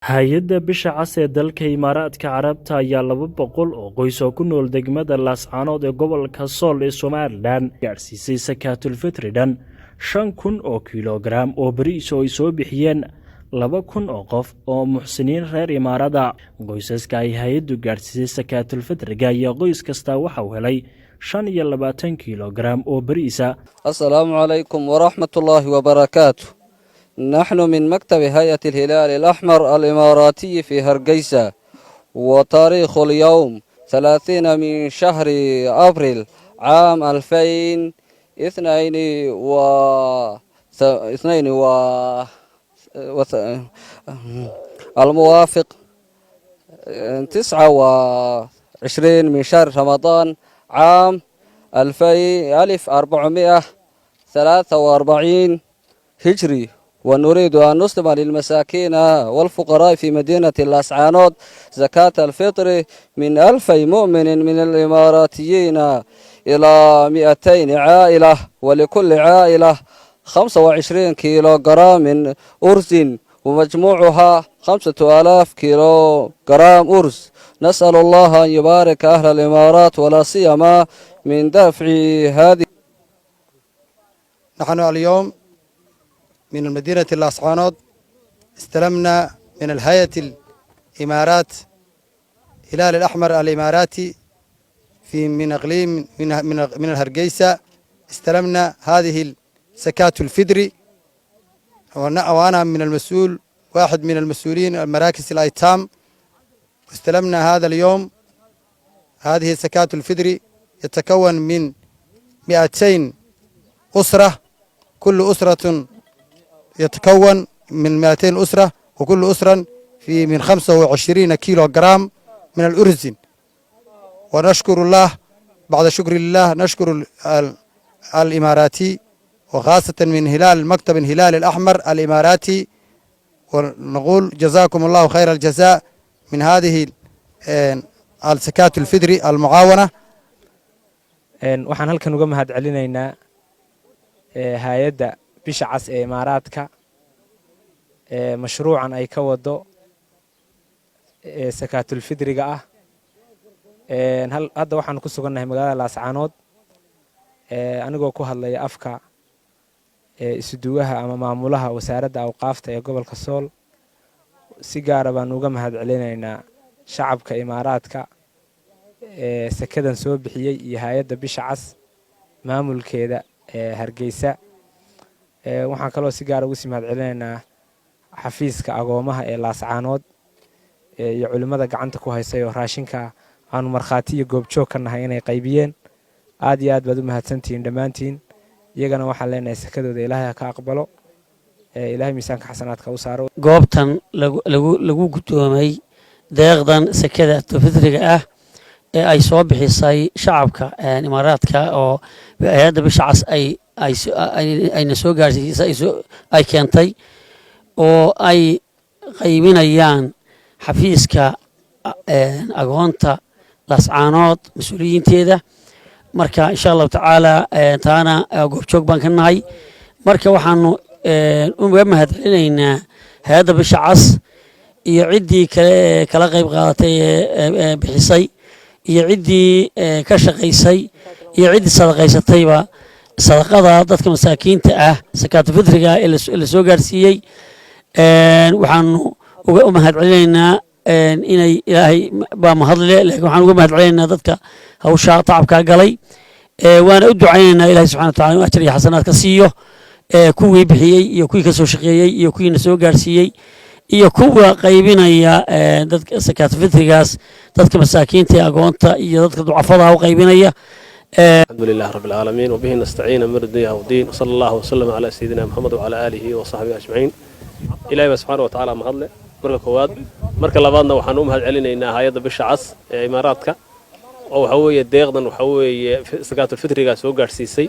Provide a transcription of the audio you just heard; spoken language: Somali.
Hay'adda Bisha Cas ee dalka Imaaraadka Carabta ayaa 200 oo qoys oo ku nool degmada Laascaanood ee gobolka Sool ee Somaliland gaarsiisay Sakaatul Fitri dhan 5,000 oo kiiloogaram oo bariis oo ay soo bixiyeen 2,000 oo qof oo muxsiniin reer Imaarada. Qoysaska ay hay'addu gaarsiisay Sakaatul Fitriga ayaa qoys kasta waxa uu helay 25 kiiloogaram oo bariis ah. السلام عليكم ورحمة الله وبركاته. نحن من مكتب هيئة الهلال الأحمر الإماراتي في هرقيسة، وتاريخ اليوم 30 من شهر أبريل عام 2022 الموافق 29 من شهر رمضان عام 1443 هجري. ونريد أن نسلم للمساكين والفقراء في مدينة لاسعانود زكاة الفطر من 2,000 مؤمن من الإماراتيين إلى 200 عائلة، ولكل عائلة 25 كيلوغرام من أرز، ومجموعها 5,000 كيلوغرام أرز. نسأل الله أن يبارك أهل الإمارات ولا سيما من دفع هذه. نحن اليوم من المدينة لاسعانود استلمنا من الهيئة الإمارات هلال الأحمر الإماراتي من إقليم من الهرقيسة. استلمنا هذه زكاة الفطر، وأنا من المسؤول واحد من المسؤولين مراكز الأيتام. استلمنا هذا اليوم هذه زكاة الفطر يتكون من 200 أسرة، كل أسرة يتكون من 200 أسرة، وكل أسرة في من 25 كيلوغرام من الأرز. ونشكر الله، بعد شكر الله نشكر الإماراتي وخاصة من مكتب هلال الأحمر الإماراتي، ونقول جزاكم الله خير الجزاء من هذه الزكاة الفطر المعاونة. waxaan halkan uga mahad celinaynaa hay'adda Bisha Cas ee Imaaraadka mashruucan ay ka wado Sakaatul Fitriga ah. hadda waxaan ku sugannahay magaalada Laascaanood anigoo ku hadlaya afka isuduwaha ama maamulaha wasaaradda awqaafta ee gobolka Sool. si gaar ah baan uga mahad celinaynaa shacabka Imaaraadka sakadan soo bixiyay iyo hay'adda Bisha Cas maamulkeeda Hargeysa. waxaan kaloo si gaar ah ugu sii mahad celinaynaa xafiiska agoomaha ee Laascaanood iyo culimada gacanta ku haysay oo raashinka aanu markhaati iyo goobjoog ka nahay inay qaybiyeen. aad iyo aad baad u mahadsantihiin dhammaantiin. iyagana waxaan leenahay sakadooda Ilaahay ka aqbalo, Ilaahay miisaanka xasanaadka u saaro. goobtan lagu guddoomay deeqdan sakada fitriga ah ee ay soo bixisay shacabka Imaaraadka oo hay'adda Bisha Cas ayna soo gaarsiisay ay keentay oo ay qaybinayaan xafiiska agoonta Laascaanood mas'uuliyiinteeda. marka insha Allah tacaala taana goobjoog baan ka nahay. marka waxaanu uga mahad celinaynaa hay'adda Bisha Cas iyo ciddii kala qayb qaadatay ee bixisay iyo ciddii ka shaqaysay iyo ciddii sadaqaysatayba sadaqada dadka masaakiinta ah Sakaatul Fitriga ee la soo gaarsiiyey. waxaanu uga mahad celinaynaa inay Ilaahay baa mahadle, laakiin waxaan uga mahad celinaynaa dadka hawsha tacabka galay. waana u ducaynaynaa Ilaahay subxaanahu wa tacaala inuu ajir iyo xasanaad ka siiyo kuwii bixiyey iyo kuwii ka soo shaqeeyey iyo kuwii na soo gaarsiiyey iyo kuwa qaybinaya dadka Sakaatul Fitrigaas dadka masaakiinta ee agoonta iyo dadka ducafada u qaybinaya. الحمد لله رب العالمين وبه نستعين من الدنيا والدين، وصلى الله وسلم على سيدنا محمد وعلى آله وصحبه أجمعين. إلهي سبحانه وتعالى mahadle. marka koowaad marka labaadna waxaan u mahad celinaynaa hay'adda Bisha Cas ee Imaaraadka oo waxa weeye deeqdan waxa weeye Sakaatul Fitriga soo gaarsiisay